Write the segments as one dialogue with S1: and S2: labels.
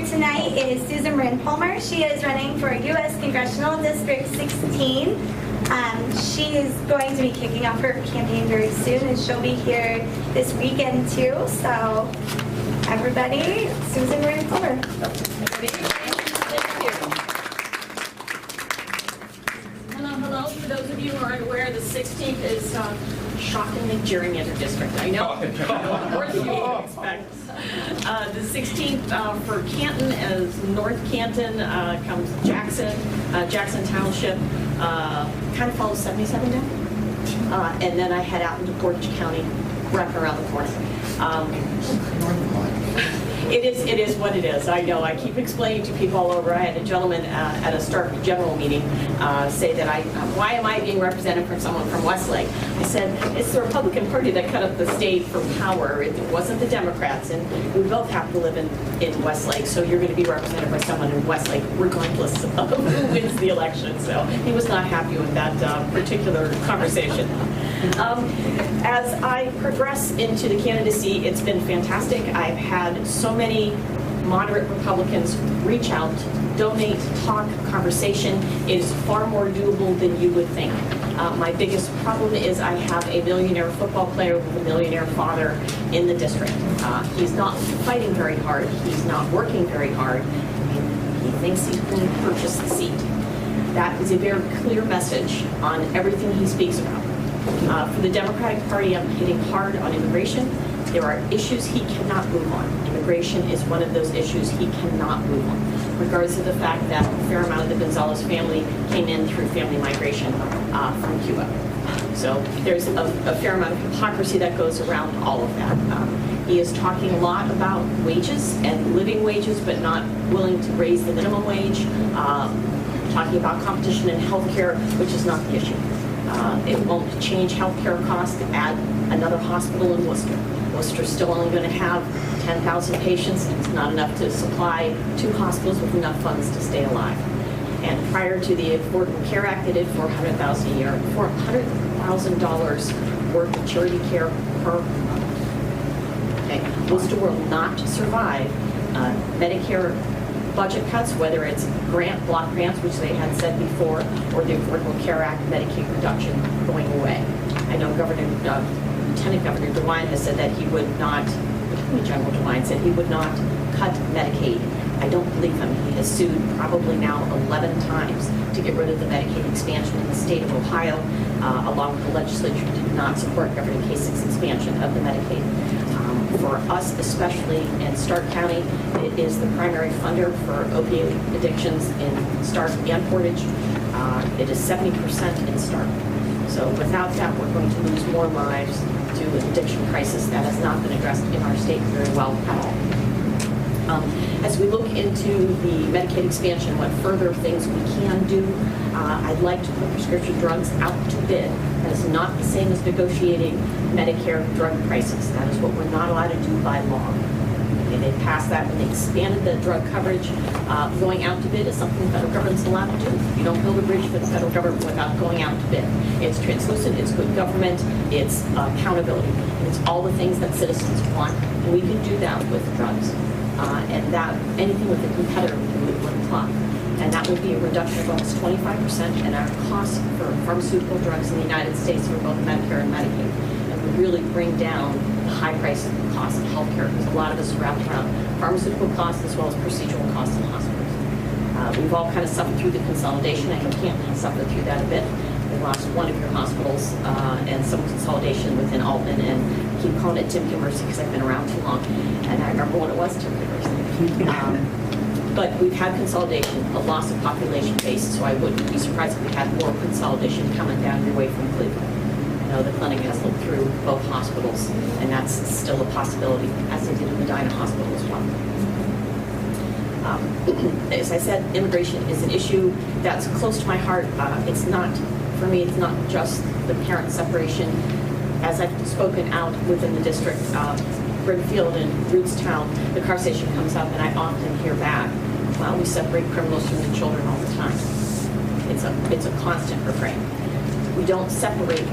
S1: tonight is Susan Moran Palmer. She is running for U.S. Congressional District 16. She is going to be kicking off her campaign very soon, and she'll be here this weekend too. So, everybody, Susan Moran Palmer.
S2: Hello. For those of you who aren't aware, the 16th is shockingly gerrymandered district. I know, more than you would expect. The 16th for Canton, as North Canton comes Jackson, Jackson Township, kind of follows 77 down. And then I head out into Portage County, wrap around the corner. It is what it is. I know. I keep explaining to people all over. I had a gentleman at a Stark General meeting say that why am I being represented from someone from Westlake? I said, it's the Republican Party that cut up the state from power. It wasn't the Democrats, and we both have to live in Westlake, so you're going to be represented by someone in Westlake, regardless of who wins the election. So he was not happy with that particular conversation. As I progress into the candidacy, it's been fantastic. I've had so many moderate Republicans reach out, donate, talk, conversation. It is far more doable than you would think. My biggest problem is I have a millionaire football player with a millionaire father in the district. He's not fighting very hard. He's not working very hard. He thinks he can purchase the seat. That is a very clear message on everything he speaks about. For the Democratic Party, I'm hitting hard on immigration. There are issues he cannot move on. Immigration is one of those issues he cannot move on, regardless of the fact that a fair amount of the Gonzalez family came in through family migration from Cuba. So there's a fair amount of hypocrisy that goes around all of that. He is talking a lot about wages and living wages, but not willing to raise the minimum wage, talking about competition in healthcare, which is not the issue. It won't change healthcare costs to add another hospital in Worcester. Worcester's still only going to have 10,000 patients. It's not enough to supply 2 hospitals with enough funds to stay alive. And prior to the Affordable Care Act, they did $400,000 a year, $400,000 worth of charity care per month. Okay, Worcester will not survive Medicare budget cuts, whether it's block grants, which they had said before, or the Affordable Care Act Medicaid reduction going away. I know Lieutenant Governor DeWine has said that he would not, Attorney General DeWine said he would not cut Medicaid. I don't believe him. He has sued probably now 11 times to get rid of the Medicaid expansion in the state of Ohio, along with the legislature did not support Governor Kasich's expansion of the Medicaid. For us, especially in Stark County, it is the primary funder for opioid addictions in Stark and Portage. It is 70% in Stark. So without that, we're going to lose more lives to an addiction crisis that has not been addressed in our state very well at all. As we look into the Medicaid expansion, what further things we can do, I'd like to put prescription drugs out to bid. That is not the same as negotiating Medicare drug prices. That is what we're not allowed to do by law. Okay, they passed that when they expanded the drug coverage. Going out to bid is something the federal government's allowed to do. You don't build a bridge for the federal government without going out to bid. It's translucent, it's good government, it's accountability. It's all the things that citizens want, and we can do that with drugs. And that anything with a competitor would apply. And that would be a reduction of almost 25% in our costs for pharmaceutical drugs in the United States for both Medicare and Medicaid. And would really bring down the high price of the cost of healthcare, because a lot of us are wrapped around pharmaceutical costs as well as procedural costs in hospitals. We've all kind of suffered through the consolidation, and you can't suffer through that a bit. We lost one of your hospitals and some consolidation within Altman, and I keep calling it Tim Mercy because I've been around too long, and I remember when it was Tim Mercy. But we've had consolidation, a loss of population base, so I wouldn't be surprised if we had more consolidation coming down your way from Cleveland. I know the clinic has looked through both hospitals, and that's still a possibility, as they did in Medina Hospital as well. As I said, immigration is an issue that's close to my heart. It's not, for me, it's not just the parent separation. As I've spoken out within the district, Brimfield and Rootstown, the conversation comes up, and I often hear back, well, we separate criminals from the children all the time. It's a constant refrain. We don't separate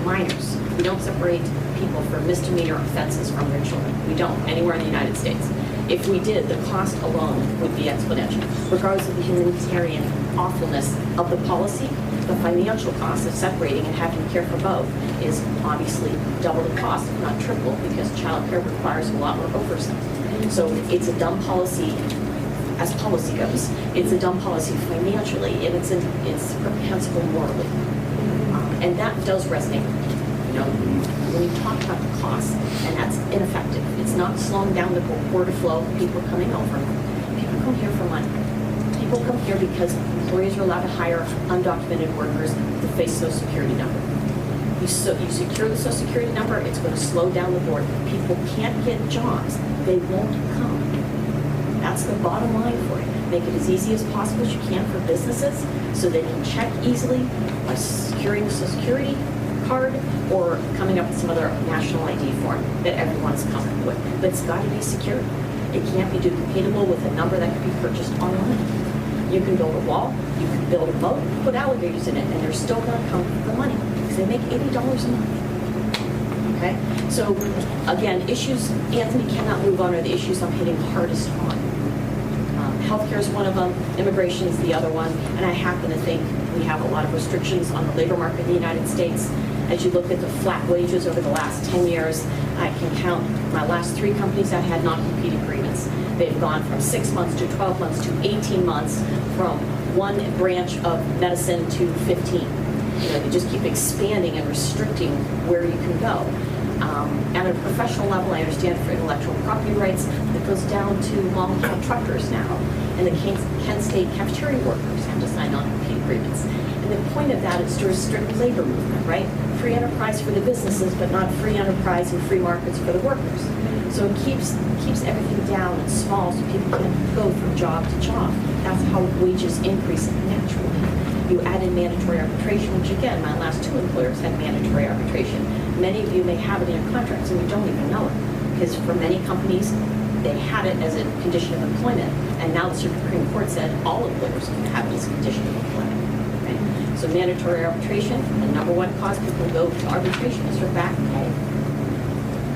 S2: minors. We don't separate people for misdemeanor offenses from their children. We don't, anywhere in the United States. If we did, the cost alone would be exponential. Regardless of the humanitarian awfulness of the policy, the financial cost of separating and having to care for both is obviously double the cost, if not triple, because childcare requires a lot more oversight. So it's a dumb policy as policy goes. It's a dumb policy financially, and it's reprehensible morally. And that does resonate. You know, when you talk about the cost, and that's ineffective. It's not slowing down the border flow of people coming over. People come here for money. People come here because employers are allowed to hire undocumented workers to face Social Security number. You secure the Social Security number, it's going to slow down the border. People can't get jobs. They won't come. That's the bottom line for it. Make it as easy as possible as you can for businesses so they can check easily by securing the Social Security card or coming up with some other national ID form that everyone's comfortable with. But it's got to be secure. It can't be duplicatable with a number that can be purchased online. You can build a wall, you can build a moat, put alligators in it, and they're still going to come for the money because they make $80 a month. Okay? So again, issues Anthony cannot move on are the issues I'm hitting hardest on. Healthcare is one of them, immigration is the other one, and I happen to think we have a lot of restrictions on the labor market in the United States. As you look at the flat wages over the last 10 years, I can count my last 3 companies that had non-compete agreements. They've gone from 6 months to 12 months to 18 months, from one branch of medicine to 15. You know, they just keep expanding and restricting where you can go. At a professional level, I understand for intellectual property rights, it goes down to long-haul truckers now, and the Kent State cafeteria workers have to sign on-compete agreements. And the point of that is to restrict labor movement, right? Free enterprise for the businesses, but not free enterprise and free markets for the workers. So it keeps everything down and small so people can go from job to job. That's how wages increase naturally. You add in mandatory arbitration, which again, my last 2 employers had mandatory arbitration. Many of you may have it in your contracts and you don't even know it. Because for many companies, they had it as a condition of employment. And now the Supreme Court said all employers can have it as a condition of employment. Right? So mandatory arbitration, the *1 cause people go to arbitration is for back pay.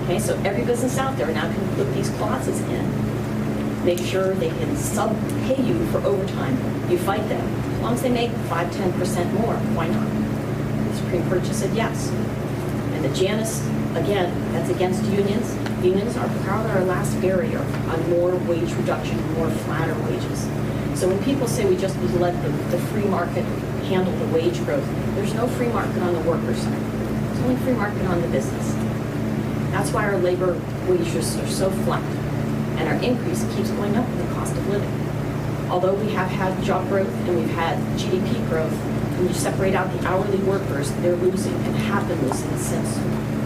S2: Okay, so every business out there now can put these clauses in. Make sure they can sub-pay you for overtime. You fight them. As long as they make 5–10% more, why not? The Supreme Court just said yes. And the Janus, again, that's against unions. Unions are probably our last barrier on more wage reduction, more flatter wages. So when people say we just need to let the free market handle the wage growth, there's no free market on the worker side. There's only free market on the business. That's why our labor wages are so flat. And our increase keeps going up in the cost of living. Although we have had job growth and we've had GDP growth, when you separate out the hourly workers, they're losing and have been losing since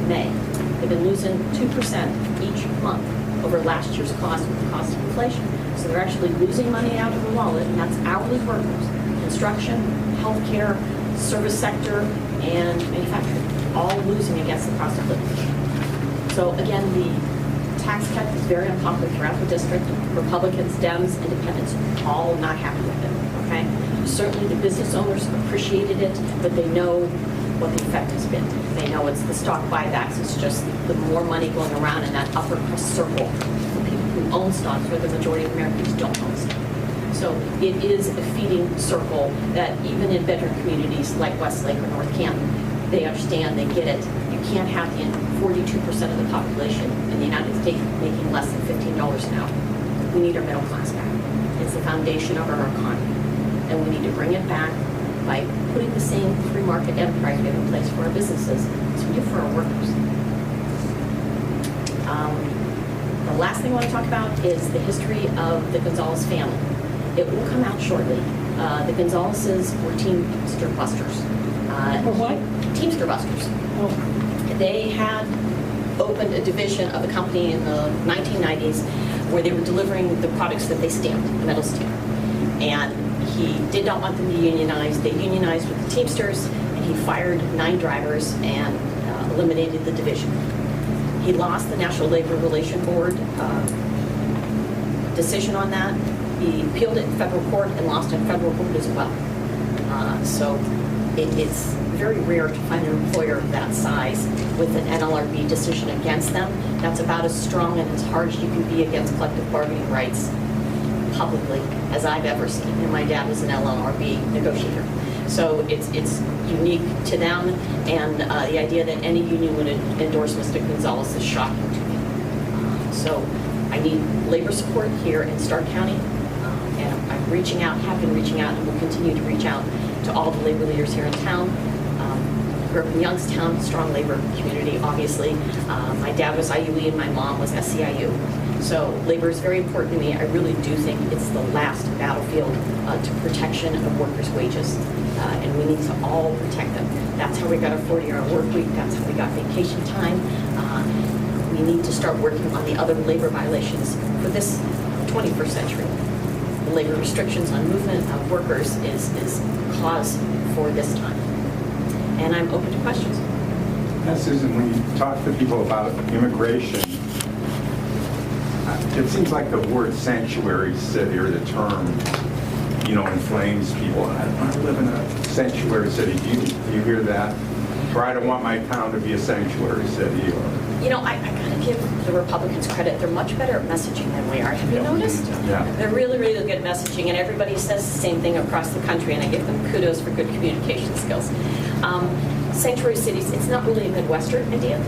S2: May. They've been losing 2% each month over last year's cost with the cost of inflation. So they're actually losing money out of the wallet, and that's hourly workers. Construction, healthcare, service sector, and manufacturing, all losing against the cost of living. So again, the tax cut is very unpopular throughout the district. Republicans, Dems, Independents, all not happy with it, okay? Certainly the business owners appreciated it, but they know what the effect has been. They know it's the stock buybacks, it's just the more money going around in that upper crust circle for people who own stocks, where the majority of Americans don't own stocks. So it is a feeding circle that even in bedroom communities like Westlake or North Canton, they understand, they get it. You can't have the 42% of the population in the United States making less than $15 an hour. We need our middle class back. It's the foundation of our economy. And we need to bring it back by putting the same free market enterprise we have in place for our businesses as we do for our workers. The last thing I want to talk about is the history of the Gonzalez family. It will come out shortly. The Gonzaleses were Teamster Busters.
S3: What?
S2: Teamster Busters. Oh. They had opened a division of the company in the 1990s where they were delivering the products that they stamped, metal stamp. And he did not want them to unionize. They unionized with the Teamsters, and he fired 9 drivers and eliminated the division. He lost the National Labor Relations Board decision on that. He appealed it in federal court and lost in federal court as well. So it's very rare to find an employer of that size with an NLRB decision against them. That's about as strong and as hard as you can be against collective bargaining rights publicly as I've ever seen. And my dad was an LNRB negotiator. So it's unique to them, and the idea that any union would endorse Mr. Gonzalez is shocking to me. So I need labor support here in Stark County, and I'm reaching out, have been reaching out, and will continue to reach out to all the labor leaders here in town. Grew up in Youngstown, strong labor community, obviously. My dad was IUE and my mom was SCIU. So labor is very important to me. I really do think it's the last battlefield to protection of workers' wages. And we need to all protect them. That's how we got a 40-hour work week. That's how we got vacation time. We need to start working on the other labor violations for this 21st century. The labor restrictions on movement of workers is cause for this time. And I'm open to questions.
S3: Now, Susan, when you talk to people about immigration, it seems like the word sanctuary city, or the term, inflames people. I want to live in a sanctuary city. Do you hear that? Or I don't want my town to be a sanctuary city. Or
S2: I gotta give the Republicans credit. They're much better at messaging than we are. Have you noticed?
S3: Yeah.
S2: They're really, really good at messaging, and everybody says the same thing across the country, and I give them kudos for good communication skills. Sanctuary cities, it's not really a Midwestern idea.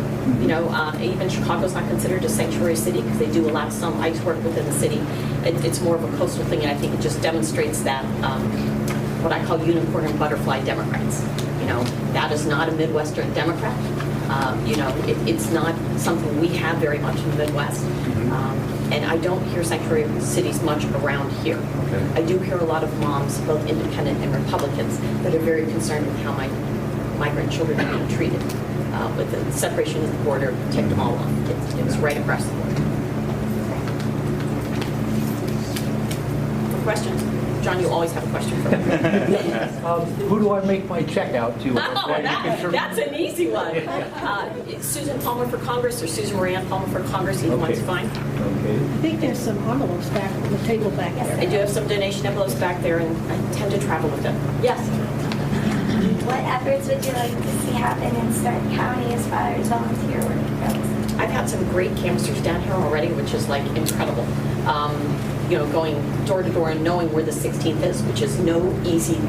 S2: Even Chicago's not considered a sanctuary city because they do allow some ICE work within the city. It's more of a coastal thing, and I think it just demonstrates that what I call unicorn and butterfly Democrats. That is not a Midwestern Democrat. It's not something we have very much in the Midwest. And I don't hear sanctuary cities much around here.
S3: Okay.
S2: I do hear a lot of moms, both independent and Republicans, that are very concerned with how my migrant children are being treated. With the separation of the border, take them all on. It's right across the border. Questions? John, you always have a question for me.
S4: Who do I make my check out to?
S2: That's an easy one. Susan Palmer for Congress or Susan Moran Palmer for Congress, either one's fine.
S4: Okay.
S5: I think there's some envelopes back on the table back there.
S2: I do have some donation envelopes back there, and I tend to travel with them. Yes?
S1: What efforts would you like to see happen in Stark County as far as volunteer work goes?
S2: I've had some great canvassers down here already, which is incredible. Going door to door and knowing where the 16th is, which is no easy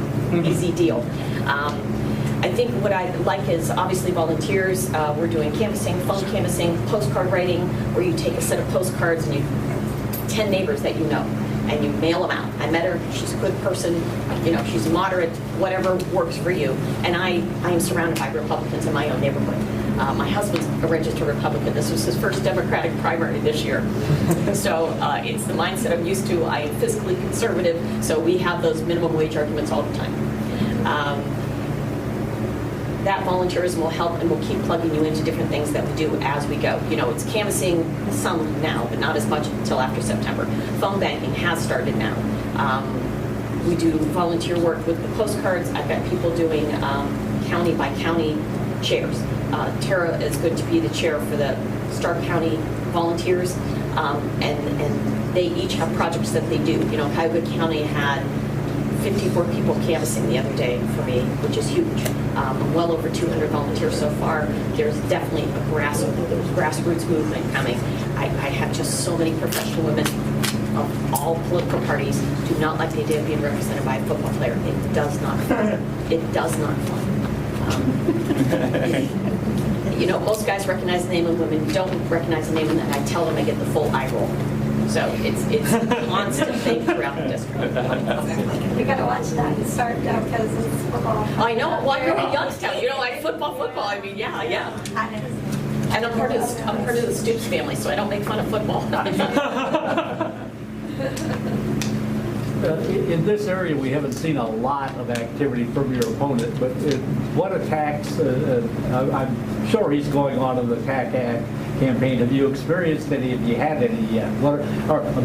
S2: deal. I think what I like is obviously volunteers. We're doing canvassing, phone canvassing, postcard writing, where you take a set of postcards and 10 neighbors that you know, and you mail them out. I met her, she's a good person, she's moderate, whatever works for you. And I am surrounded by Republicans in my own neighborhood. My husband's a registered Republican. This was his first Democratic primary this year. So it's the mindset I'm used to. I am fiscally conservative, so we have those minimum wage arguments all the time. That volunteerism will help, and we'll keep plugging you into different things that we do as we go. It's canvassing some now, but not as much until after September. Phone banking has started now. We do volunteer work with the postcards. I've got people doing county by county chairs. Tara is going to be the chair for the Stark County volunteers, and they each have projects that they do. Cuyahoga County had 54 people canvassing the other day for me, which is huge. Well over 200 volunteers so far. There's definitely a grassroots movement coming. I have just so many professional women of all political parties do not like the idea of being represented by a football player. It does not fly. It does not fly. Most guys recognize the name, and women don't recognize the name, and then I tell them I get the full eye roll. So it's a constant thing throughout the district.
S1: We gotta watch that in Stark though, because it's football.
S2: I know. Well, I grew up in Youngstown. Football. I mean, yeah. And I'm part of the Stoops family, so I don't make fun of football.
S4: In this area, we haven't seen a lot of activity from your opponent, but what attacks, I'm sure he's going on in the attack campaign. Have you experienced any? Have you had any yet?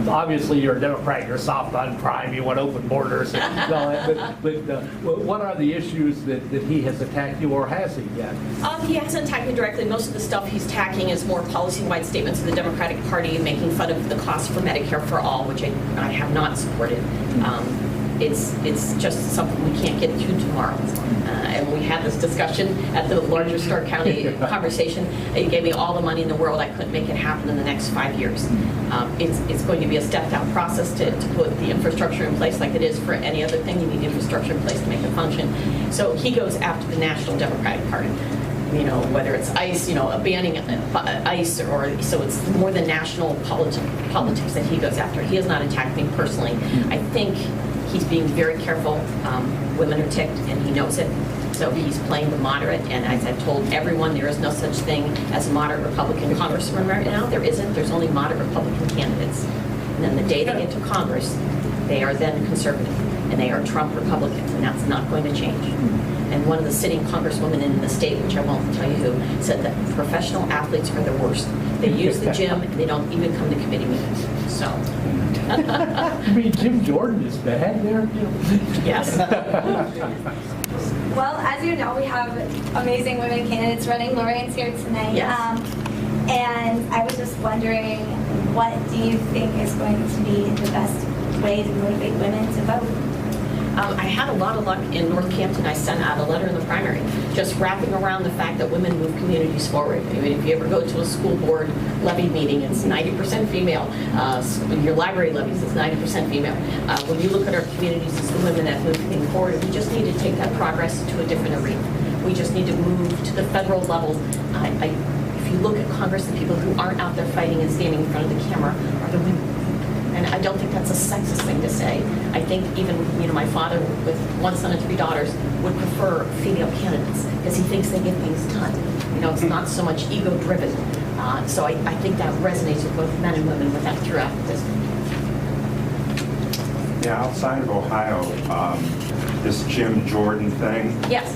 S4: Obviously, you're a Democrat. You're soft on crime. You want open borders. And all that, but what are the issues that he has attacked you, or has he yet?
S2: He hasn't attacked me directly. Most of the stuff he's attacking is more policy-wide statements of the Democratic Party, making fun of the cost for Medicare for all, which I have not supported. it's just something we can't get through tomorrow. And we had this discussion at the larger Stark County conversation. It gave me all the money in the world. I couldn't make it happen in the next 5 years. It's going to be a stepped-out process to put the infrastructure in place like it is for any other thing. You need infrastructure in place to make it function. So he goes after the National Democratic Party. You know, whether it's ICE, you know, banning ICE, or so it's more the national politics that he goes after. He has not attacked me personally. I think he's being very careful. Women are ticked, and he knows it. So he's playing the moderate, and as I've told everyone, there is no such thing as a moderate Republican congressman right now. There isn't. There's only moderate Republican candidates. And then the day they get to Congress, they are then conservative, and they are Trump Republicans, and that's not going to change. And one of the sitting congresswomen in the state, which I won't tell you who, said that professional athletes are the worst. They use the gym, and they don't even come to committee meetings. So.
S4: I mean, Jim Jordan is bad there.
S2: Yes.
S1: Well, as you know, we have amazing women candidates running. Moran's here tonight.
S2: Yes.
S1: And I was just wondering, what do you think is going to be the best way to motivate women to vote?
S2: I had a lot of luck in North Canton. I sent out a letter in the primary, just wrapping around the fact that women move communities forward. I mean, if you ever go to a school board levy meeting, it's 90% female. Your library levies, it's 90% female. When you look at our communities, it's the women that move things forward. We just need to take that progress to a different arena. We just need to move to the federal level. If you look at Congress, the people who aren't out there fighting and standing in front of the camera are the women. And I don't think that's a sexist thing to say. I think even, you know, my father with 1 son and 3 daughters would prefer female candidates because he thinks they get things done. You know, it's not so much ego-driven. So I think that resonates with both men and women with that throughout the district.
S3: Yeah, outside of Ohio, this Jim Jordan thing.
S2: Yes.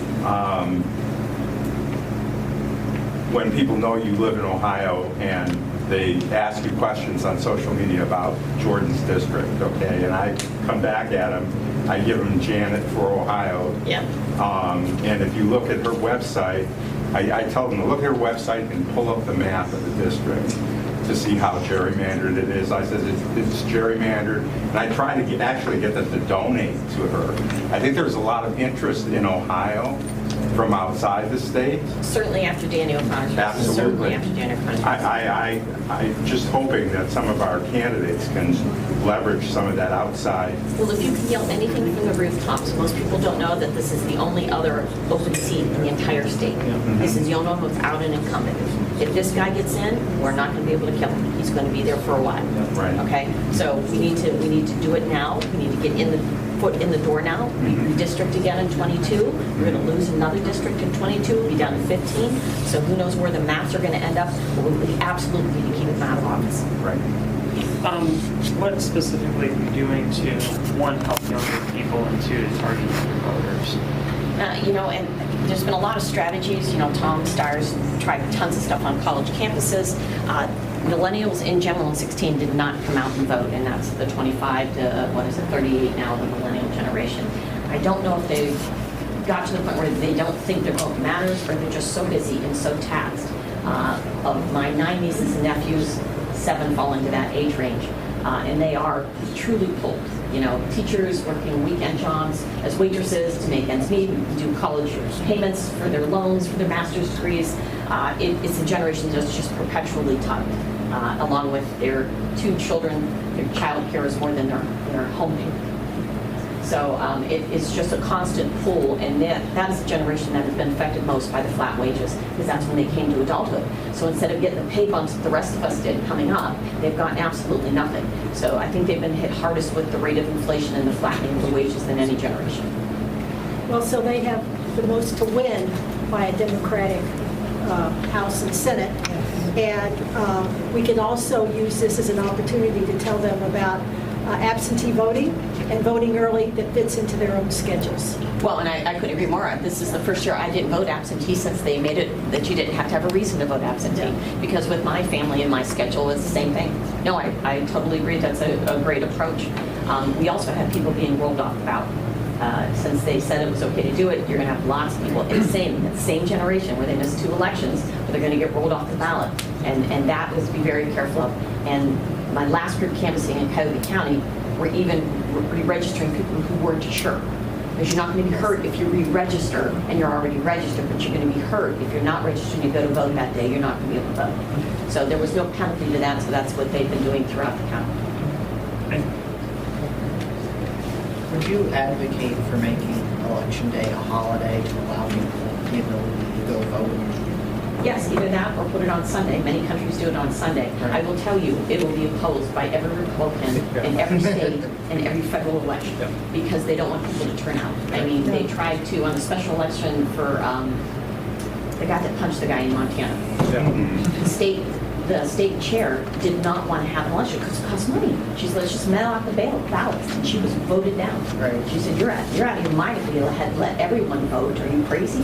S3: When people know you live in Ohio and they ask you questions on social media about Jordan's district, okay, and I come back at them, I give them Janet for Ohio.
S2: Yeah.
S3: And if you look at her website, I tell them to look at her website and pull up the map of the district to see how gerrymandered it is. I said it's gerrymandered, and I try to actually get them to donate to her. I think there's a lot of interest in Ohio from outside the state.
S2: Certainly after Daniel O'Connor's.
S3: Absolutely.
S2: Certainly after Daniel O'Connor's.
S3: I'm just hoping that some of our candidates can leverage some of that outside.
S2: Well, if you can yell anything from the rooftops, most people don't know that this is the only other open seat in the entire state. This is the only one without an incumbent. If this guy gets in, we're not going to be able to kill him. He's going to be there for a while.
S3: Right.
S2: Okay. So we need to do it now. We need to get foot in the door now. We redistrict again in 22. We're going to lose another district in 22. We'll be down to 15. So who knows where the maps are going to end up? But we absolutely need to keep him out of office.
S3: Right.
S6: What specifically are you doing to, one, help younger people, and two, to target younger voters?
S2: You know, and there's been a lot of strategies. You know, Tom Steyer's tried tons of stuff on college campuses. Millennials in general in 16 did not come out and vote, and that's the 25 to, 38 now, the millennial generation. I don't know if they've got to the point where they don't think their vote matters, or they're just so busy and so taxed. Of my 9 nieces and nephews, 7 fall into that age range, and they are truly pulled. You know, teachers working weekend jobs as waitresses to make ends meet, do college payments for their loans, for their master's degrees. It's a generation that's just perpetually tugged, along with their 2 children. Their child care is more than their home payment. So it's just a constant pull, and that is the generation that has been affected most by the flat wages, because that's when they came to adulthood. So instead of getting the pay bumps that the rest of us did coming up, they've gotten absolutely nothing. So I think they've been hit hardest with the rate of inflation and the flattening of the wages than any generation.
S5: Well, so they have the most to win by a Democratic House and Senate. And we can also use this as an opportunity to tell them about absentee voting and voting early that fits into their own schedules.
S2: Well, and I couldn't agree more. This is the first year I didn't vote absentee since they made it that you didn't have to have a reason to vote absentee. Because with my family and my schedule, it's the same thing. No, I totally agree. That's a great approach. We also have people being rolled off the ballot. Since they said it was okay to do it, you're going to have lots of people in the same generation where they missed 2 elections, but they're going to get rolled off the ballot. And that is to be very careful of. And my last group canvassing in Cuyahoga County, we're even re-registering people who weren't sure. Because you're not going to be hurt if you re-register and you're already registered, but you're going to be hurt if you're not registered and you go to vote that day, you're not going to be able to vote. So there was no penalty to that, so that's what they've been doing throughout the county.
S7: Would you advocate for making Election Day a holiday to allow people the ability to go vote?
S2: Yes, either that or put it on Sunday. Many countries do it on Sunday. I will tell you, it will be opposed by every Republican in every state and every federal election because they don't want people to turn out. I mean, they tried to, on the special election for the guy that punched the guy in Montana. The state chair did not want to have an election because it costs money. She said, let's just mail out the ballots. And she was voted down.
S7: Right.
S2: She said, you're out of your mind if you had let everyone vote. Are you crazy?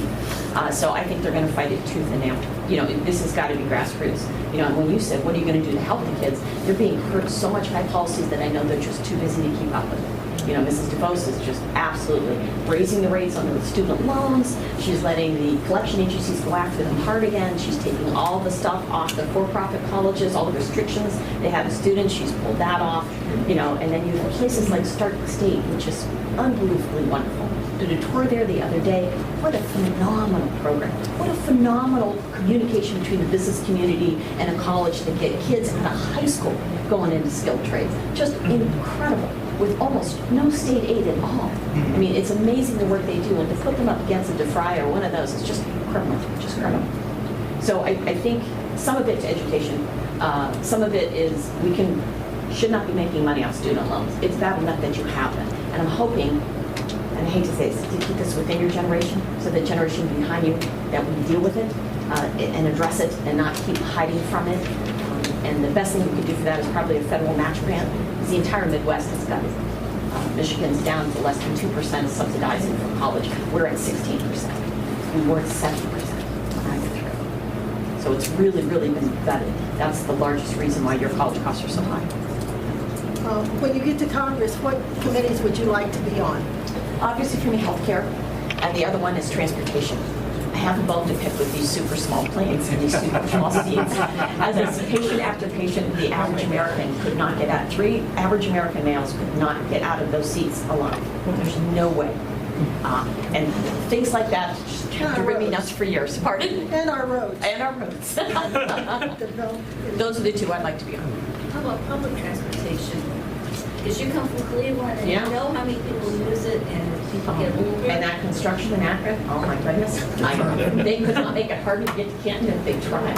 S2: So I think they're going to fight it tooth and nail. You know, this has got to be grassroots. You know, and when you said, what are you going to do to help the kids? They're being hurt so much by policies that I know they're just too busy to keep up with it. You know, Mrs. DeVos is just absolutely raising the rates on the student loans. She's letting the collection agencies go after them hard again. She's taking all the stuff off the for-profit colleges, all the restrictions they have to students. She's pulled that off. You know, and then you have places like Stark State, which is unbelievably wonderful. Did a tour there the other day. What a phenomenal program. What a phenomenal communication between the business community and a college to get kids out of high school going into skilled trades. Just incredible, with almost no state aid at all. I mean, it's amazing the work they do, and to put them up against a DeFry or one of those is just criminal, just criminal. So I think some of it to education, some of it is should not be making money off student loans. It's bad enough that you have them. And I'm hoping, and I hate to say this, to keep this within your generation, so the generation behind you that will deal with it and address it and not keep hiding from it. And the best thing we could do for that is probably a federal match grant, because the entire Midwest has got it. Michigan's down to less than 2% subsidizing for college. We're at 16%. We were at 70% when I went through. So it's really, really been vetted. That's the largest reason why your college costs are so high.
S5: When you get to Congress, what committees would you like to be on?
S2: Obviously for me, healthcare, and the other one is transportation. I have a bone to pick with these super small planes and these super small seats. As a patient after patient, the average American could not get out. 3 average American males could not get out of those seats alive. There's no way. And things like that just driven me nuts for years. Pardon?
S5: And our roads.
S2: And our roads. Those are the 2 I'd like to be on.
S8: How about public transportation? Because you come from Cleveland and
S2: Yeah.
S8: you know how many people use it and people get Uber.
S2: And that construction in Akron, oh my goodness. They could not make it harder to get to Canton if they tried.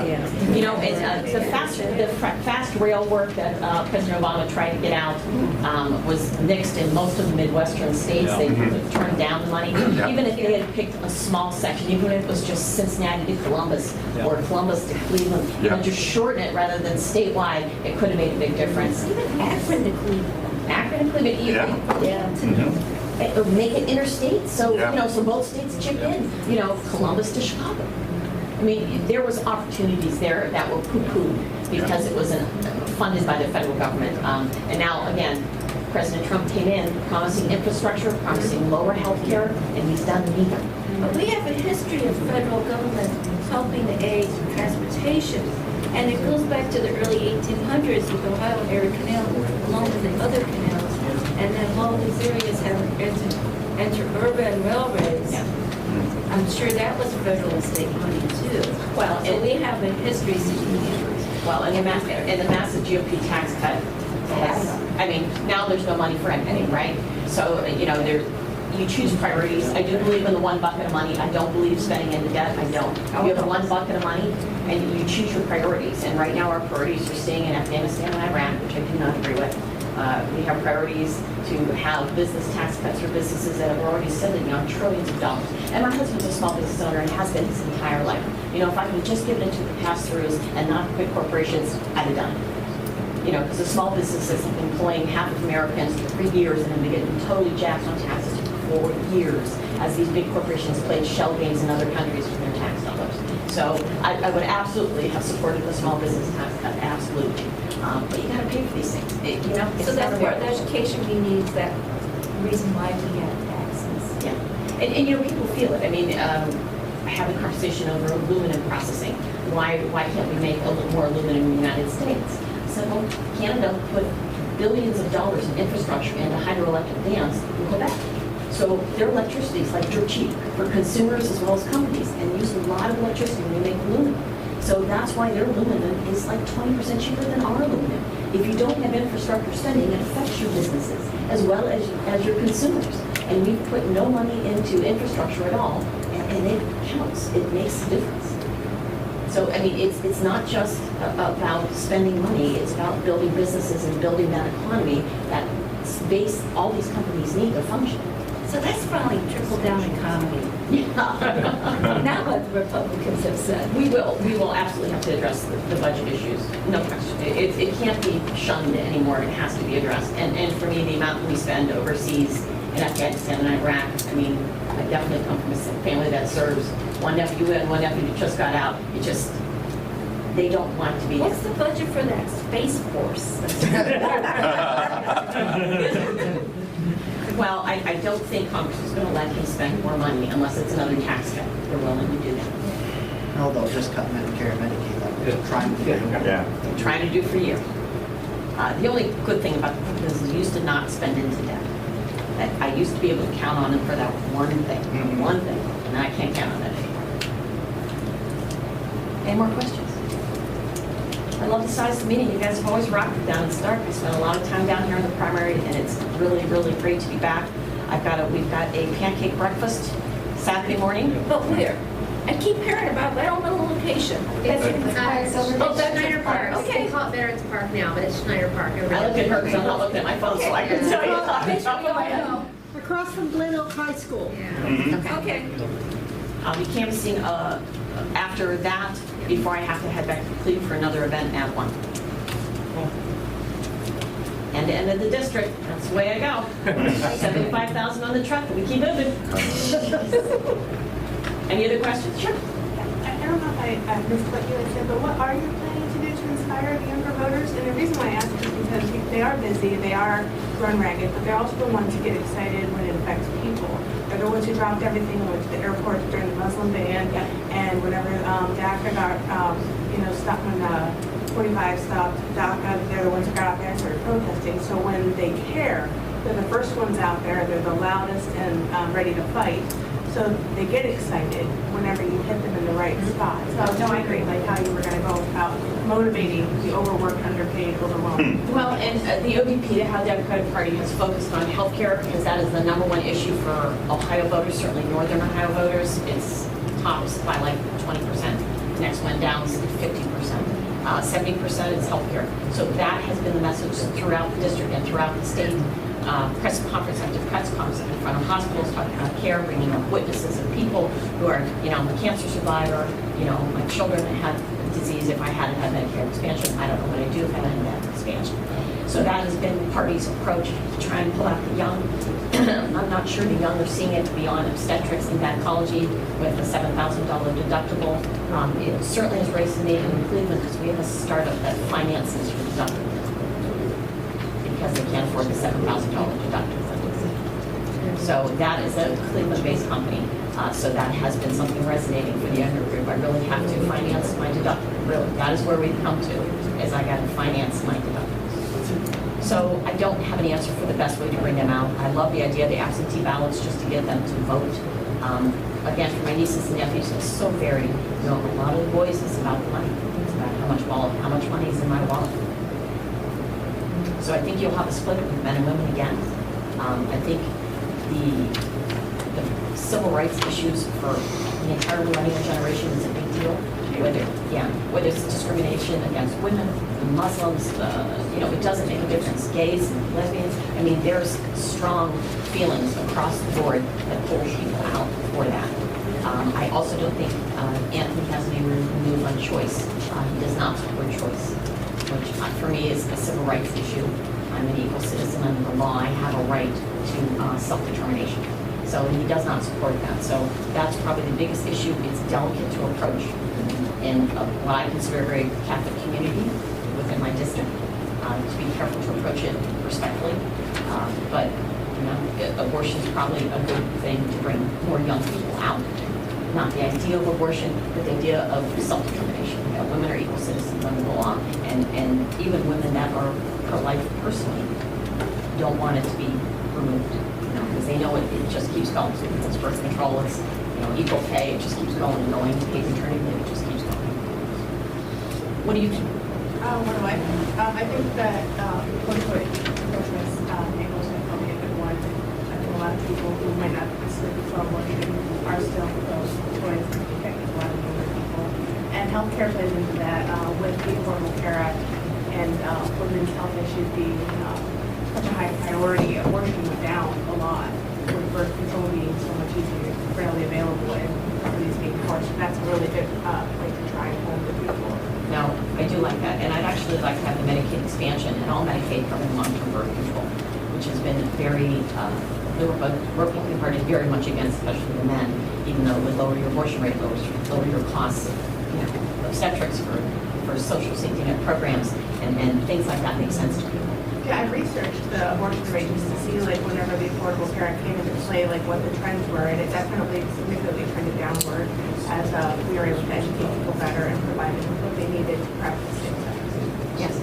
S8: Yeah.
S2: You know, and the fast rail work that President Obama tried to get out was nixed in most of the Midwestern states. They turned down the money. Even if they had picked a small section, even if it was just Cincinnati to Columbus or Columbus to Cleveland, you know, just shorten it rather than statewide, it could have made a big difference.
S8: Even Akron to Cleveland.
S2: Akron and Cleveland, make it interstate, so, you know, so both states chip in, you know, Columbus to Chicago. I mean, there was opportunities there that were poo-pooed because it was funded by the federal government. And now, again, President Trump came in promising infrastructure, promising lower health care, and he's done neither.
S8: But we have a history of federal government helping the aid in transportation. And it goes back to the early 1800s with the Ohio and Erie Canal, along with the other canals. And then all these areas have interurban railroads.
S2: Yeah.
S8: I'm sure that was federal and state money too.
S2: Well,
S8: So we have a history
S2: Well, and the massive GOP tax cut has, I mean, now there's no money for anything, right? So, you know, you choose priorities. I do believe in the 1 bucket of money. I don't believe spending into debt. I don't. You have 1 bucket of money, and you choose your priorities. And right now, our priorities are staying in Afghanistan and Iran, which I do not agree with. We have priorities to have business tax cuts for businesses that have already sitting on trillions of dollars. And my husband's a small business owner and has been his entire life. You know, if I could just give it into the pass-throughs and not big corporations, I'd have done it. You know, because the small businesses have been employing half of Americans for 3 years and have been getting totally jacked on taxes for years as these big corporations played shell games in other countries with their tax dollars. So I would absolutely have supported the small business tax cut, absolutely. But you got to pay for these things. You know, it's
S8: So that's
S2: never
S8: where
S2: worth
S8: the
S2: it.
S8: education we need, that reason why we have taxes.
S2: Yeah, and you know, people feel it. I mean, I had a conversation over aluminum processing. Why can't we make a little more aluminum in the United States? I said, well, Canada put billions of dollars in infrastructure into hydroelectric dams in Quebec. So their electricity is like dirt cheap for consumers as well as companies, and use a lot of electricity when they make aluminum. So that's why their aluminum is like 20% cheaper than our aluminum. If you don't have infrastructure spending, it affects your businesses as well as your consumers. And we've put no money into infrastructure at all, and it counts. It makes a difference. So, I mean, it's not just about spending money, it's about building businesses and building that economy that all these companies need to function.
S8: So that's finally trickle-down economy. Now what the Republicans have said.
S2: We will absolutely have to address the budget issues, no question. It can't be shunned anymore, it has to be addressed. And for me, the amount that we spend overseas in Afghanistan and Iraq, I mean, I definitely come from a family that serves. One nephew and one nephew that just got out. They don't want to be there.
S8: What's the budget for that Space Force?
S2: Well, I don't think Congress is going to let him spend more money unless it's another tax cut. They're willing to do that.
S7: No, they'll just cut Medicare and Medicaid like they're trying to do.
S3: Yeah.
S2: They're trying to do for you. The only good thing about the is we used to not spend into debt. I used to be able to count on them for that one thing, and I can't count on that anymore. Any more questions? I love the size of the meeting. You guys have always rocked it down in Stark. We spent a lot of time down here in the primary, and it's really, really great to be back. We've got a pancake breakfast Saturday morning.
S8: But where? I keep hearing about, but I don't know the location.
S9: It's
S8: that's
S9: Schneider Park.
S8: Okay.
S9: They call it Veterans Park now, but it's Schneider Park.
S2: I looked at her because I'm not looking at my phone, so I couldn't tell you off the top of my head.
S5: Across from Glen Oak High School.
S8: Okay.
S2: I'll be canvassing after that before I have to head back to Cleveland for another event at 1. And the end of the district, that's the way I go. 75,000 on the truck, and we keep moving. Any other questions? Sure.
S10: I don't know if I missed what you had said, but what are you planning to do to inspire the younger voters? And the reason why I ask is because they are busy, they are run ragged, but they're also the ones who get excited when it affects people. They're the ones who dropped everything and went to the airport during the Muslim ban, and whenever DACA got, stopped when 45 stopped DACA, they're the ones who got out there and started protesting. So when they care, they're the first ones out there, they're the loudest and ready to fight. So they get excited whenever you hit them in the right spot. So I was wondering how you were going to go about motivating the overworked, underpaid, overwhelmed.
S2: Well, and the ODP, the Ohio Democratic Party, has focused on healthcare because that is the #1 issue for Ohio voters, certainly Northern Ohio voters. It's tops by like 20%. Next one down is 50%. 70% is healthcare. So that has been the message throughout the district and throughout the state. Press conference after press conference in front of hospitals, talking about care, bringing up witnesses of people who are, I'm a cancer survivor, my children had disease. If I hadn't had Medicare expansion, I don't know what I'd do if I hadn't had expansion. So that has been the party's approach to try and pull out the young. I'm not sure the young are seeing it beyond obstetrics and gynecology with a $7,000 deductible. It certainly has raised the need in Cleveland because we have a startup that finances your deductible because they can't afford the $7,000 deductible. So that is a Cleveland-based company. So that has been something resonating for the younger group. I really have to finance my deductible. Really, that is where we've come to, is I got to finance my deductibles. So I don't have an answer for the best way to bring them out. I love the idea of the absentee ballots just to get them to vote. Again, for my nieces and nephews, it's so varied. A lot of the boys, it's about the money. It's about how much money is in my wallet. So I think you'll have a split with men and women again. I think the civil rights issues for the entire millennial generation is a big deal. Whether it's discrimination against women, Muslims, it doesn't make a difference. Gays and lesbians, there's strong feelings across the board that pull people out for that. I also don't think Anthony has any room to move on choice. He does not support choice, which for me is a civil rights issue. I'm an equal citizen under the law. I have a right to self-determination. So he does not support that. So that's probably the biggest issue. It's delicate to approach in what I consider a very Catholic community within my district. To be careful to approach it respectfully. But abortion is probably a good thing to bring more young people out. not the idea of abortion, but the idea of self-determination. You know, women are equal citizens under the law, and even women that are pro-life personally don't want it to be removed, because they know it just keeps going. So it's birth control, it's equal pay, it just keeps going and going. Paid maternity leave, it just keeps going. What do you think?
S10: What do I think? I think that one foot Christmas angle is probably a good one. I think a lot of people who might not necessarily be pro-abortion are still going to affect a lot of younger people. And healthcare plays into that with the Affordable Care Act and women's health issues being such a high priority. Abortion went down a lot with birth control being so much easier, readily available, and companies being forced. That's a really good way to try and hold the people.
S2: No, I do like that, and I'd actually like to have the Medicaid expansion and all Medicaid covering long-term birth control, which has been very, the Republican Party is very much against, especially the men, even though it would lower your abortion rate, lower your costs of obstetrics for social safety net programs, and things like that make sense to people.
S10: Yeah, I researched the abortion rate just to see, like, whenever the Affordable Care Act came into play, like, what the trends were, and it definitely significantly trended downward as we were able to educate people better and provide them with what they needed to practice same-sex.
S2: Yes.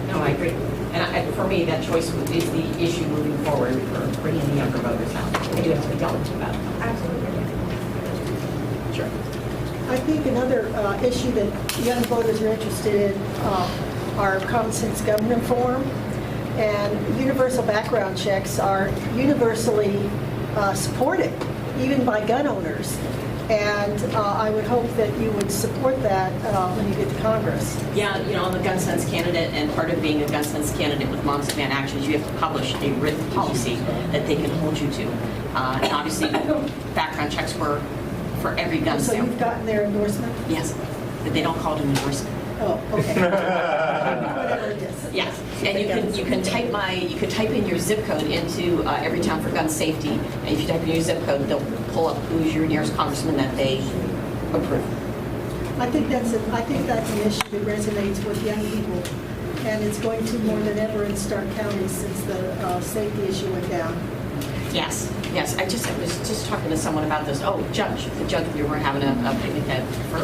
S2: No, I agree. And for me, that choice is the issue moving forward for bringing the younger voters out. I do have to be dealt with about it.
S10: Absolutely.
S2: Sure.
S5: I think another issue that young voters are interested in are common sense government reform, and universal background checks are universally supported, even by gun owners. And I would hope that you would support that when you get to Congress.
S2: Yeah, I'm a gun sense candidate, and part of being a gun sense candidate with Moms Demand Action is you have to publish a written policy that they can hold you to. And obviously, background checks were for every gun
S5: So
S2: sale.
S5: you've gotten their endorsement?
S2: Yes, but they don't call it an endorsement.
S5: Oh, okay. Whatever it is.
S2: Yes, and you can type in your zip code into Everytown for Gun Safety, and if you type in your zip code, they'll pull up who's your nearest congressman that they approve.
S5: I think that's an issue that resonates with young people, and it's going to more than ever in Stark County since the safety issue went down.
S2: Yes. I was just talking to someone about this. Oh, the judge, we were having a picnic for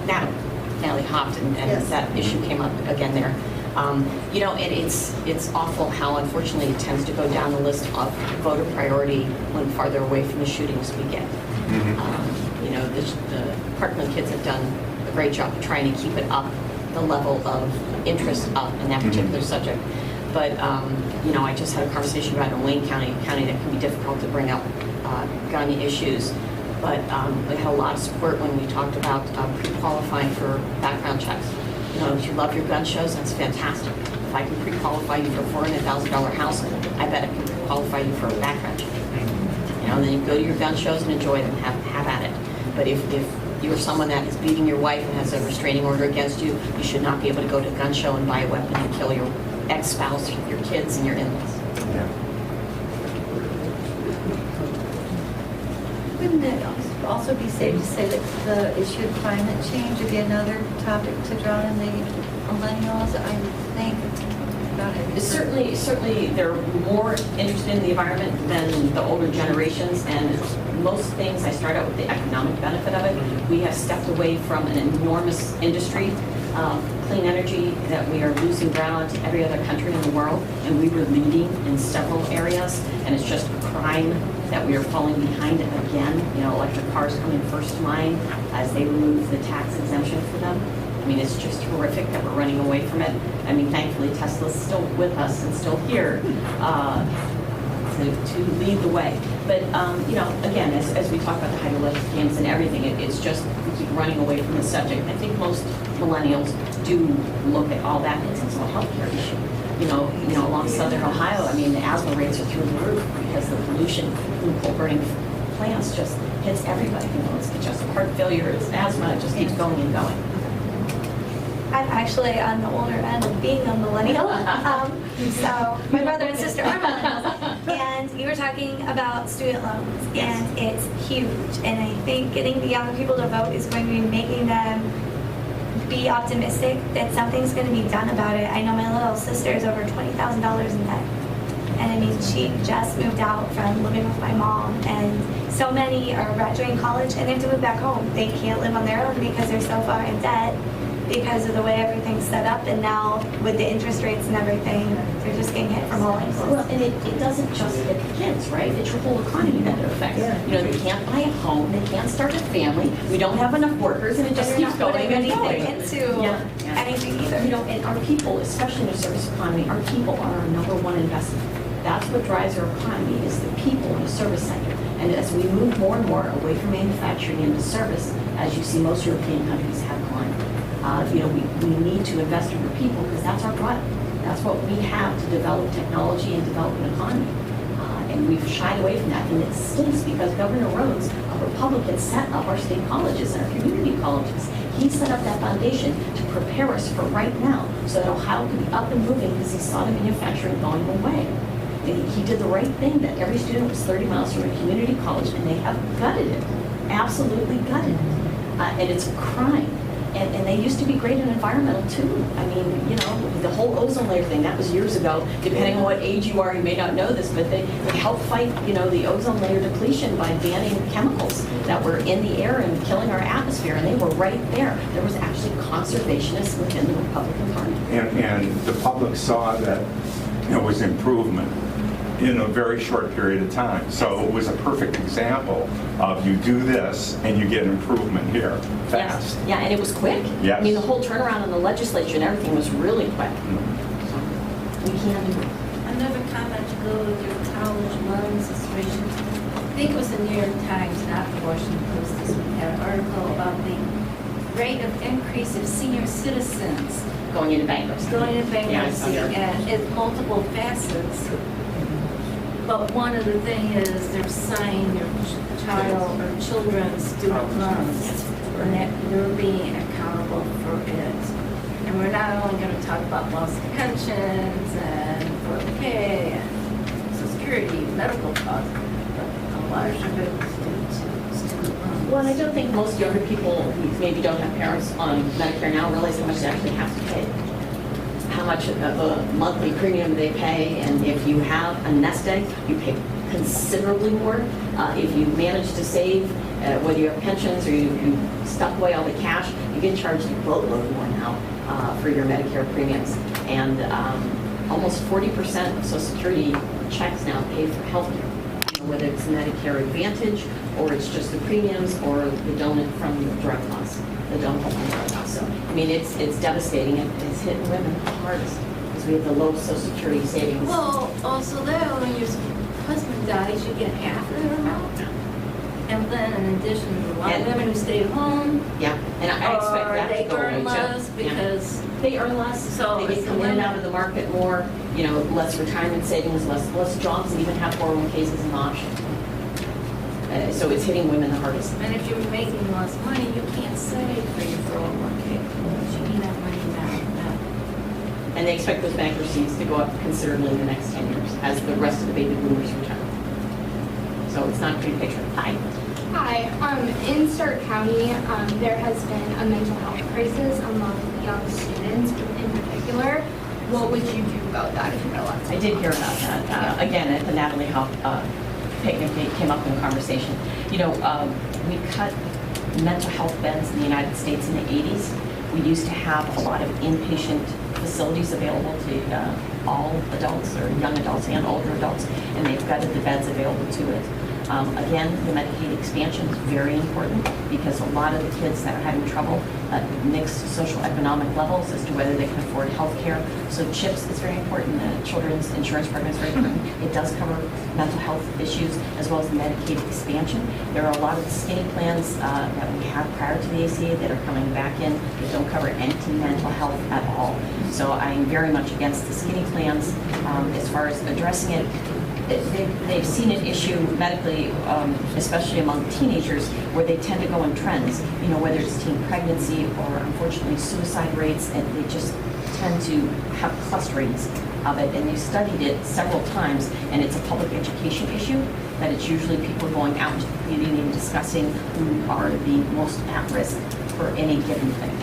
S2: Natalie Hopton, and
S5: Yes.
S2: that issue came up again there. And it's awful how unfortunately it tends to go down the list of voter priority when farther away from the shootings we get. The Parkland kids have done a great job of trying to keep it up, the level of interest up in that particular subject. But, I just had a conversation about in Wayne County, a county that can be difficult to bring up gun issues. But we had a lot of support when we talked about pre-qualifying for background checks. If you love your gun shows, that's fantastic. If I can pre-qualify you for a $400,000 house, I bet I can pre-qualify you for a background check. Then you go to your gun shows and enjoy them, have at it. But if you're someone that is beating your wife and has a restraining order against you, you should not be able to go to a gun show and buy a weapon and kill your ex-spouse, your kids, and your in-laws.
S3: Yeah.
S8: Wouldn't it also be safe to say that the issue of climate change would be another topic to draw in the millennials? I would think.
S2: Certainly, they're more interested in the environment than the older generations, and most things, I start out with the economic benefit of it. We have stepped away from an enormous industry, clean energy, that we are losing ground to every other country in the world, and we were leading in several areas, and it's just a crime that we are falling behind again. Electric cars coming first to mind as they remove the tax exemption for them. It's just horrific that we're running away from it. Thankfully, Tesla's still with us and still here to lead the way. But, again, as we talk about the hydroelectric dams and everything, it's just we keep running away from the subject. I think most millennials do look at all that as a health care issue. Along Southern Ohio, the asthma rates are through the roof because the pollution from coal-burning plants just hits everybody. It's just heart failure, it's asthma, it just keeps going and going.
S1: I'm actually on the older end of being a millennial. So my brother and sister are millennials. And you were talking about student loans, and it's huge. And I think getting the young people to vote is going to be making them be optimistic that something's going to be done about it. I know my little sister is over $20,000 in debt. And I mean, she just moved out from living with my mom, and so many are graduating college and they have to move back home. They can't live on their own because they're so far in debt because of the way everything's set up, and now with the interest rates and everything, they're just getting hit from all angles.
S2: Well, and it doesn't just hit the kids, right? It's your whole economy that it affects. You know, they can't buy a home, they can't start a family, we don't have enough workers, and it just
S1: They're
S2: keeps
S1: not
S2: going
S1: putting
S2: and
S1: anything
S2: going.
S1: into
S2: Yeah.
S1: anything either.
S2: You know, and our people, especially in the service economy, our people are our number one investment. That's what drives our economy, is the people in the service sector. And as we move more and more away from manufacturing into service, as you see most European countries have gone, you know, we need to invest in our people because that's our product. That's what we have to develop technology and develop an economy. And we've shied away from that. And it stinks because Governor Rhodes, a Republican, set up our state colleges and our community colleges. He set up that foundation to prepare us for right now so that Ohio could be up and moving because he saw the manufacturing going away. And he did the right thing, that every student was 30 miles from a community college, and they have gutted it, absolutely gutted it. And it's a crime. And they used to be great in environmental too. I mean, you know, the whole ozone layer thing, that was years ago. Depending on what age you are, you may not know this, but they helped fight, you know, the ozone layer depletion by banning chemicals that were in the air and killing our atmosphere, and they were right there. There was actually conservationists within the Republican Party.
S3: And the public saw that it was improvement in a very short period of time. So it was a perfect example of you do this and you get improvement here fast.
S2: Yes. Yeah, and it was quick.
S3: Yes.
S2: I mean, the whole turnaround in the legislature and everything was really quick. So we can do it.
S8: Another comment to go with your college loan situation. I think it was the New York Times, not the Washington Post, this week, had an article about the rate of increase of senior citizens
S2: Going into bankruptcy.
S8: going into
S2: Yeah, I saw
S8: bankruptcy,
S2: that.
S8: and it's multiple facets. But one of the things is they're signing their child or children's student loans, and that they're being accountable for it. And we're not only going to talk about lost pensions and 401k and Social Security, medical costs, but a large of it is due to student loans.
S2: Well, and I don't think most younger people who maybe don't have parents on Medicare now realize how much they actually have to pay. How much of a monthly premium they pay, and if you have a nest egg, you pay considerably more. If you manage to save, whether you have pensions or you stuck away all the cash, you get charged a boatload more now for your Medicare premiums. And almost 40% of Social Security checks now pay for health care. Whether it's Medicare Advantage, or it's just the premiums, or the donut from the drug costs, the donut from the drug costs. So, I mean, it's devastating. It's hitting women the hardest because we have the low Social Security savings.
S8: Well, also though, when your husband dies, you get half of their amount. And then in addition, a lot of women who stay at home,
S2: Yeah, and I expect
S8: or
S2: that
S8: they
S2: to go away
S8: earn
S2: too.
S8: less
S2: Yeah.
S8: because
S2: They earn less,
S8: So
S2: they
S8: it's
S2: get come in and out of the market more, you know, less retirement savings, less jobs, and even have 401ks as an option. So it's hitting women the hardest.
S8: and if you're making less money, you can't save for your 401k. You need that money now.
S2: And they expect those bankruptcies to go up considerably in the next 10 years as the rest of the baby boomers retire. So it's not a pretty picture. Hi.
S11: Hi. In Stark County, there has been a mental health crisis among young students in particular. What would you do about that if you know lots?
S2: I did hear about that. Again, at the Natalie Health picnic, it came up in the conversation. You know, we cut mental health beds in the United States in the 80s. We used to have a lot of inpatient facilities available to all adults, or young adults and older adults, and they've gutted the beds available to it. Again, the Medicaid expansion is very important because a lot of the kids that are having trouble at mixed social economic levels as to whether they can afford health care. So CHIPS is very important. The Children's Insurance Program is very important. It does cover mental health issues as well as the Medicaid expansion. There are a lot of skinny plans that we had prior to the ACA that are coming back in that don't cover any mental health at all. So I'm very much against the skinny plans. As far as addressing it, they've seen an issue medically, especially among teenagers, where they tend to go in trends, you know, whether it's teen pregnancy or unfortunately suicide rates, and they just tend to have clusterings of it. And they've studied it several times, and it's a public education issue, that it's usually people going out into the community and discussing who are the most at risk for any given thing.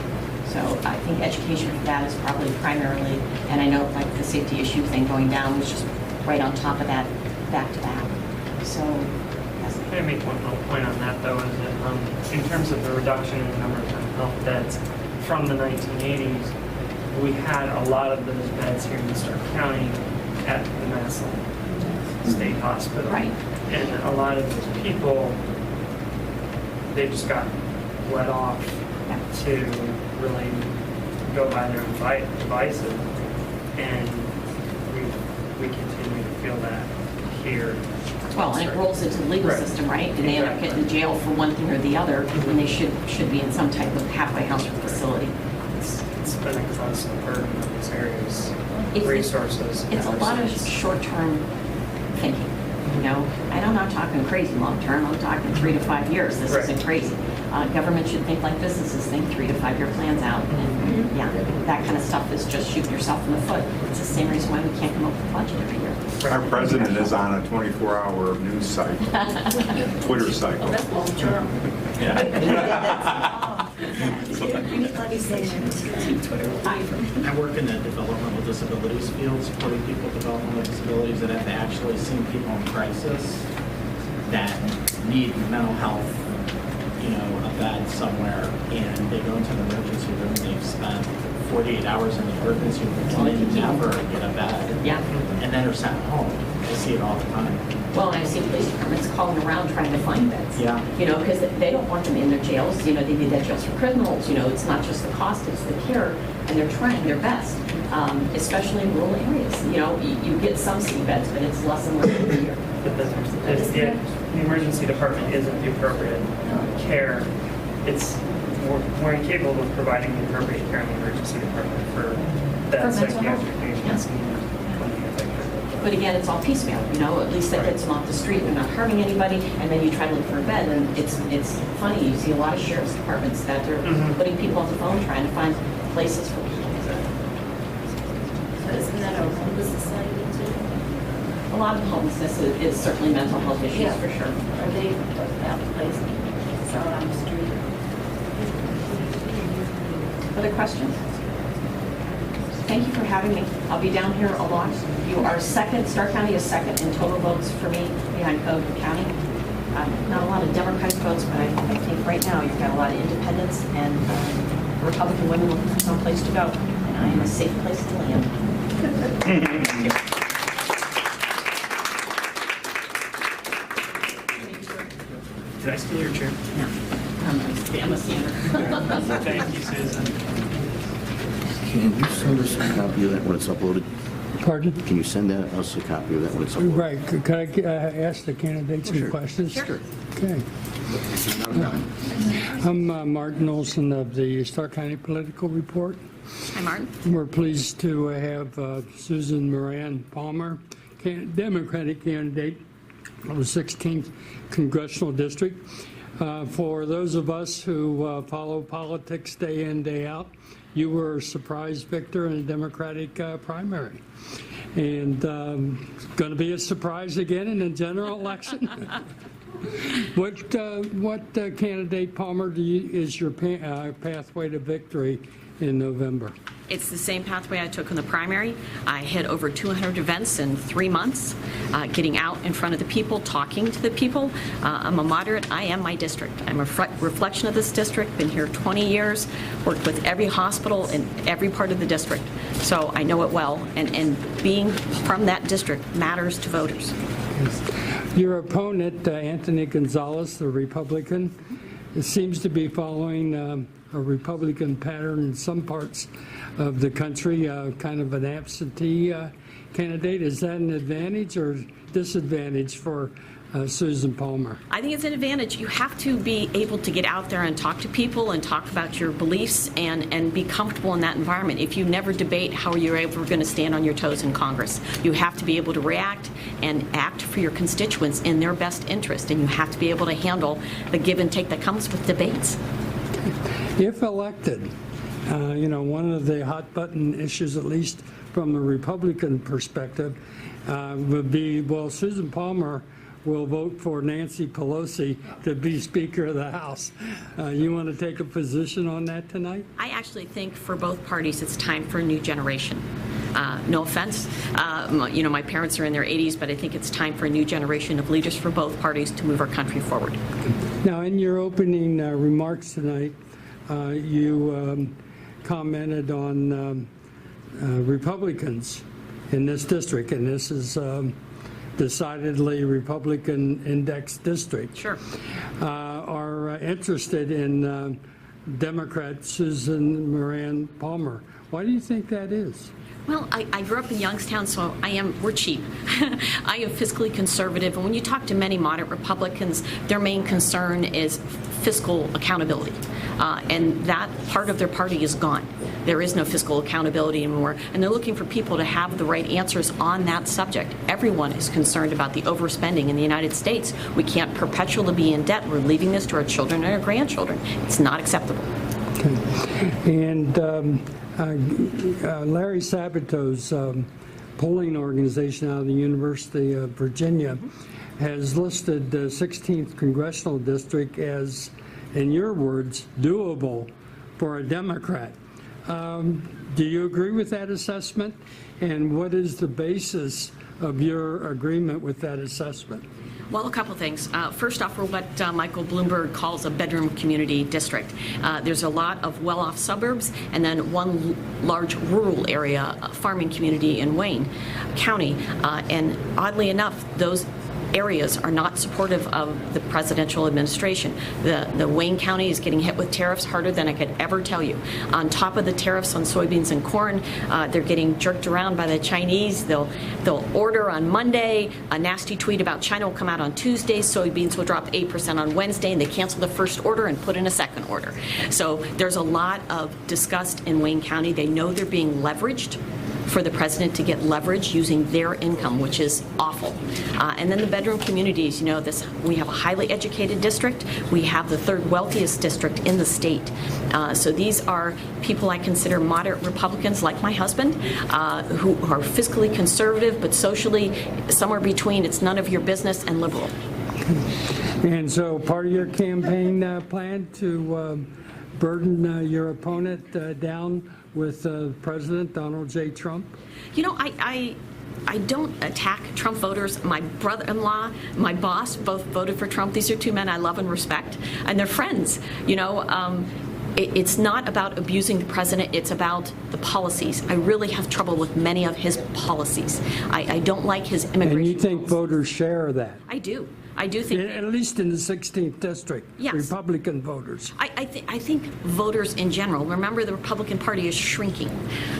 S2: So I think education for that is probably primarily, and I know like the safety issue thing going down was just right on top of that, back to back. So, yes.
S6: Can I make one little point on that, though, is that in terms of the reduction in the number of mental health beds from the 1980s, we had a lot of those beds here in Stark County at the Massillon State Hospital.
S2: Right.
S6: And a lot of those people, they just got let off to really go by their own devices. And we continue to feel that here.
S2: Well, and it rolls into the legal
S6: Right.
S2: system, right? And they end up
S6: Exactly.
S2: getting in jail for one thing or the other when they should be in some type of halfway house or facility.
S6: It's been a constant burden on these areas,
S2: It's-
S6: resources.
S2: It's a lot of short-term thinking, you know? And I'm not talking crazy long-term, I'm talking 3 to 5 years. This
S6: Right.
S2: isn't crazy. Government should think like businesses think, 3 to 5 year plans out. And yeah, that kind of stuff is just shooting yourself in the foot. It's the same reason why we can't come up with a budget every year.
S3: Our president is on a 24-hour news cycle, Twitter cycle.
S2: That's long-term.
S7: I work in the developmental disabilities field, supporting people with developmental disabilities that have actually seen people in crisis that need mental health, you know, a bed somewhere, and they go into the emergency room, they've spent 48 hours in the emergency room, and they never get a bed.
S2: Yeah.
S7: And then they're sent home. I see it all the time.
S2: Well, I've seen police departments calling around trying to find beds.
S7: Yeah.
S2: You know, because they don't want them in their jails. You know, they need that jails for criminals. You know, it's not just the cost, it's the care, and they're trying their best, especially in rural areas. You know, you get some city beds, but it's less and less every year.
S6: But the emergency department isn't the appropriate care. We're incapable of providing the appropriate care in the emergency department for that
S2: For mental
S6: psychiatric
S2: health.
S6: patients.
S2: But again, it's all piecemeal, you know, at least that gets them off the street, they're not harming anybody, and then you try to look for a bed, and it's funny, you see a lot of sheriff's departments that are putting people on the phone trying to find places for people.
S8: So isn't that our homeless society too?
S2: A lot of homelessness is certainly mental health issues,
S8: Yeah.
S2: for sure.
S8: Are they out of place? It's out on the street.
S2: Other questions? Thank you for having me. I'll be down here a lot. You are second, Stark County is second in total votes for me behind Code County. Not a lot of Democratic votes, but I think right now you've got a lot of independents and Republican women looking for some place to go. And I am a safe place to land.
S6: Did I steal your chair?
S2: No, I'm a standard.
S6: Thank you, Susan.
S12: Can you send us a copy of that when it's uploaded?
S13: Pardon?
S12: Can you send us a copy of that when it's uploaded?
S13: Right, could I ask the candidates some questions?
S2: Sure.
S13: Okay. I'm Martin Olson of the Stark County Political Report.
S2: Hi, Martin.
S13: We're pleased to have Susan Moran Palmer, Democratic candidate of the 16th Congressional District. For those of us who follow politics day in, day out, you were a surprise victor in a Democratic primary. And going to be a surprise again in the general election. What candidate, Palmer, is your pathway to victory in November?
S2: It's the same pathway I took in the primary. I hit over 200 events in 3 months, getting out in front of the people, talking to the people. I'm a moderate. I am my district. I'm a reflection of this district. Been here 20 years, worked with every hospital in every part of the district. So I know it well, and being from that district matters to voters.
S13: Your opponent, Anthony Gonzalez, the Republican, seems to be following a Republican pattern in some parts of the country, kind of an absentee candidate. Is that an advantage or disadvantage for Susan Palmer?
S2: I think it's an advantage. You have to be able to get out there and talk to people and talk about your beliefs and be comfortable in that environment. If you never debate, how are you ever going to stand on your toes in Congress? You have to be able to react and act for your constituents in their best interest, and you have to be able to handle the give and take that comes with debates.
S13: If elected, one of the hot button issues, at least from a Republican perspective, would be, well, Susan Palmer will vote for Nancy Pelosi to be Speaker of the House. You want to take a position on that tonight?
S2: I actually think for both parties it's time for a new generation. No offense, my parents are in their 80s, but I think it's time for a new generation of leaders for both parties to move our country forward.
S13: Now, in your opening remarks tonight, you commented on Republicans in this district, and this is decidedly Republican index district.
S2: Sure.
S13: Are interested in Democrat Susan Moran Palmer. Why do you think that is?
S2: Well, I grew up in Youngstown, so we're cheap. I am fiscally conservative, and when you talk to many moderate Republicans, their main concern is fiscal accountability. And that part of their party is gone. There is no fiscal accountability anymore, and they're looking for people to have the right answers on that subject. Everyone is concerned about the overspending in the United States. We can't perpetually be in debt. We're leaving this to our children and our grandchildren. It's not acceptable.
S13: Okay. And Larry Sabato's polling organization out of the University of Virginia has listed the 16th Congressional District as, in your words, doable for a Democrat. Do you agree with that assessment? And what is the basis of your agreement with that assessment?
S2: Well, a couple things. First off, we're what Michael Bloomberg calls a bedroom community district. There's a lot of well-off suburbs and then one large rural area, farming community in Wayne County. And oddly enough, those areas are not supportive of the presidential administration. The Wayne County is getting hit with tariffs harder than I could ever tell you. On top of the tariffs on soybeans and corn, they're getting jerked around by the Chinese. They'll order on Monday, a nasty tweet about China will come out on Tuesday, soybeans will drop 8% on Wednesday, and they cancel the first order and put in a second order. So there's a lot of disgust in Wayne County. They know they're being leveraged for the president to get leverage using their income, which is awful. And then the bedroom communities, we have a highly educated district. We have the third wealthiest district in the state. So these are people I consider moderate Republicans, like my husband, who are fiscally conservative, but socially somewhere between it's none of your business and liberal.
S13: And so part of your campaign plan to burden your opponent down with President Donald J. Trump?
S2: I don't attack Trump voters. My brother-in-law, my boss, both voted for Trump. These are two men I love and respect, and they're friends. It's not about abusing the president. It's about the policies. I really have trouble with many of his policies. I don't like his immigration.
S13: And you think
S2: policies.
S13: Voters share that?
S2: I do. I do think
S13: at least in the 16th district,
S2: yes.
S13: Republican voters.
S2: I think voters in general. Remember, the Republican Party is shrinking.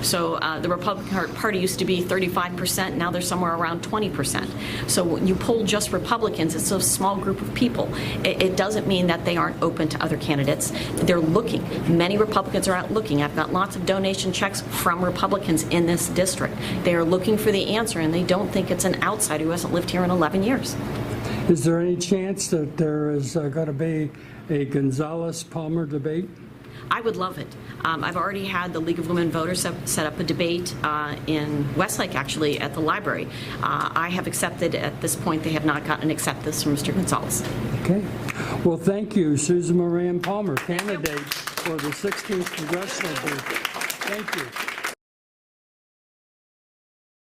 S2: So the Republican Party used to be 35%. Now they're somewhere around 20%. So when you poll just Republicans, it's a small group of people. It doesn't mean that they aren't open to other candidates. They're looking. Many Republicans are out looking. I've got lots of donation checks from Republicans in this district. They are looking for the answer, and they don't think it's an outsider who hasn't lived here in 11 years.
S13: Is there any chance that there is going to be a Gonzalez-Palmer debate?
S2: I would love it. I've already had the League of Women Voters set up a debate in Westlake, actually, at the library. I have accepted at this point. They have not gotten an acceptance from Mr. Gonzalez.
S13: Okay. Well, thank you, Susan Moran Palmer, candidate for the 16th Congressional District. Thank you.